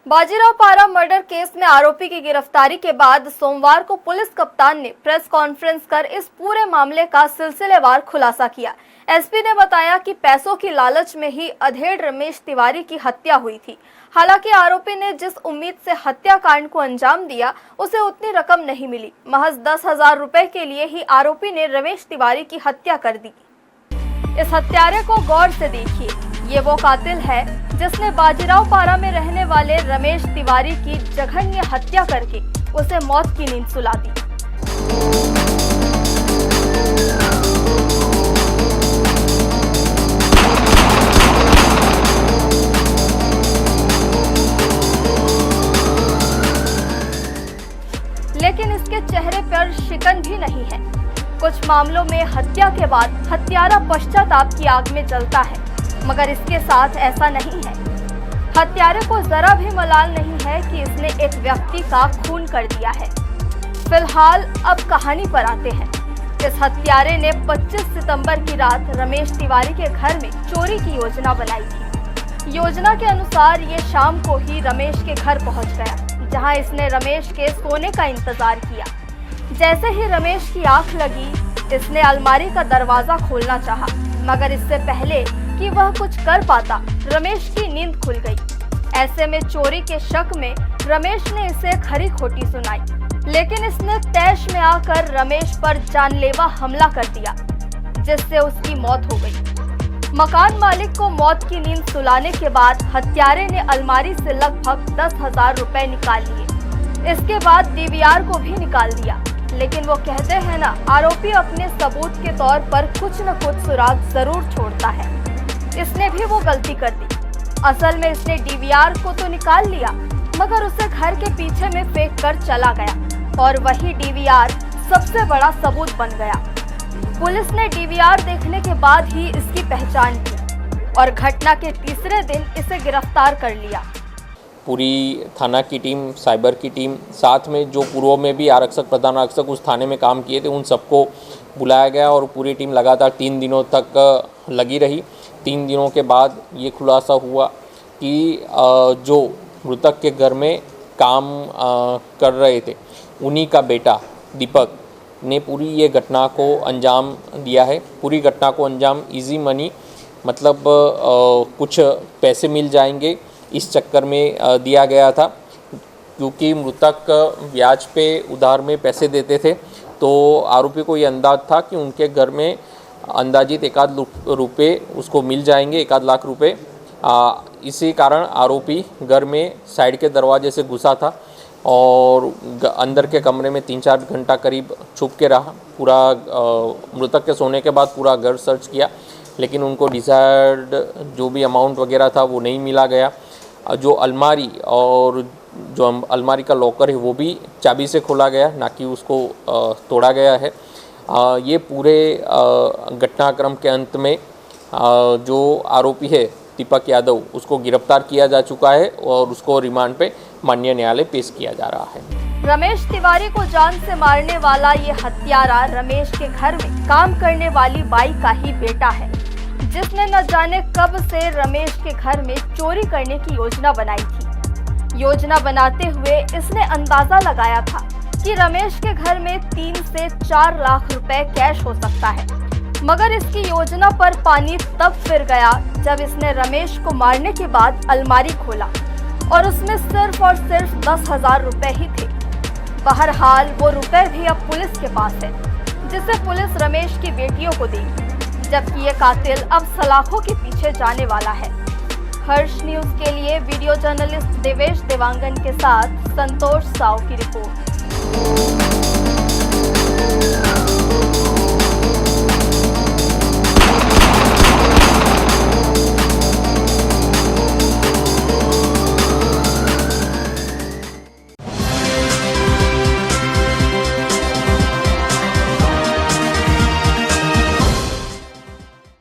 बाजीराव पारा murder case में आरोपी की गिरफ्तारी के बाद सोमवार को पुलिस कप्तान ने प्रेस कॉन्फ्रेंस कर इस पूरे मामले का सिलसिलेवार खुलासा किया। एसपी ने बताया कि पैसों की लालच में ही अधेड़ रमेश तिवारी की हत्या हुई थी। हालांकि आरोपी ने जिस उम्मीद से हत्याकांड को अंजाम दिया उसे उतनी रकम नहीं मिली। महज 10,000 रुपए के लिए ही आरोपी ने रमेश तिवारी की हत्या कर दी। इस हत्यारे को गौर से देखिए, ये वो कातिल है जिसने बाजीराव पारा में रहने वाले रमेश तिवारी की जघन्य हत्या करके उसे मौत की नींद सुला दी। लेकिन इसके चेहरे पर शिकन भी नहीं है। कुछ मामलों में हत्या के बाद हत्यारा पश्चाताप की आग में जलता है, मगर इसके साथ ऐसा नहीं है। हत्यारे को जरा भी मलाल नहीं है कि इसने एक व्यक्ति का खून कर दिया है। फिलहाल अब कहानी पर आते हैं। इस हत्यारे ने 25 सितंबर की रात रमेश तिवारी के घर में चोरी की योजना बनाई थी। योजना के अनुसार ये शाम को ही रमेश के घर पहुंच गया, जहां इसने रमेश के सोने का इंतजार किया। जैसे ही रमेश की आंख लगी, इसने अलमारी का दरवाजा खोलना चाहा, मगर इससे पहले कि वह कुछ कर पाता, रमेश की नींद खुल गई। ऐसे में चोरी के शक में रमेश ने इसे खरी खोटी सुनाई, लेकिन इसने तैश में आकर रमेश पर जानलेवा हमला कर दिया, जिससे उसकी मौत हो गई। मकान मालिक को मौत की नींद सुलाने के बाद हत्यारे ने अलमारी से लगभग 10,000 रुपए निकाल लिए। इसके बाद डीवीआर को भी निकाल दिया। लेकिन वो कहते हैं ना, आरोपी अपने सबूत के तौर पर कुछ न कुछ सुराग जरूर छोड़ता है। इसने भी वो गलती कर दी। असल में इसने डीवीआर को तो निकाल लिया, मगर उसे घर के पीछे में फेंक कर चला गया, और वही डीवीआर सबसे बड़ा सबूत बन गया। पुलिस ने डीवीआर देखने के बाद ही इसकी पहचान की और घटना के तीसरे दिन इसे गिरफ्तार कर लिया। पूरी थाना की टीम, साइबर की टीम, साथ में जो पूर्व में भी आरक्षक, प्रधान आरक्षक उस थाने में काम किए थे, उन सबको बुलाया गया और पूरी टीम लगातार 3 दिनों तक लगी रही। 3 दिनों के बाद ये खुलासा हुआ कि जो मृतक के घर में काम कर रहे थे, उन्हीं का बेटा दीपक ने पूरी ये घटना को अंजाम दिया है। पूरी घटना को अंजाम इजी मनी, मतलब कुछ पैसे मिल जाएंगे, इस चक्कर में दिया गया था। क्योंकि मृतक ब्याज पे उधार में पैसे देते थे, तो आरोपी को ये अंदाज था कि उनके घर में अंदाजित 1,00,000 रुपये उसको मिल जाएंगे, 1,00,000 रुपये। इसी कारण आरोपी घर में साइड के दरवाजे से घुसा था और अंदर के कमरे में 3-4 घंटा करीब छुप के रहा। पूरा मृतक के सोने के बाद पूरा घर सर्च किया, लेकिन उनको डिजायर्ड जो भी अमाउंट वगैरह था वो नहीं मिला गया। जो अलमारी और जो अलमारी का लॉकर है वो भी चाबी से खोला गया, ना कि उसको तोड़ा गया है। ये पूरे घटनाक्रम के अंत में जो आरोपी है दीपक यादव, उसको गिरफ्तार किया जा चुका है और उसको रिमांड पे माननीय न्यायालय पेश किया जा रहा है। रमेश तिवारी को जान से मारने वाला ये हत्यारा रमेश के घर में काम करने वाली बाई का ही बेटा है, जिसने न जाने कब से रमेश के घर में चोरी करने की योजना बनाई थी। योजना बनाते हुए इसने अंदाजा लगाया था कि रमेश के घर में 3 से 4 लाख रुपए कैश हो सकता है, मगर इसकी योजना पर पानी तब फिर गया जब इसने रमेश को मारने के बाद अलमारी खोला और उसमें सिर्फ और सिर्फ 10,000 रुपए ही थे। बहरहाल वो रुपए भी अब पुलिस के पास है, जिसे पुलिस रमेश की बेटियों को देगी, जबकि ये कातिल अब सलाखों के पीछे जाने वाला है। हर्ष न्यूज के लिए वीडियो जर्नलिस्ट देवेश देवांगन के साथ संतोष साव की रिपोर्ट।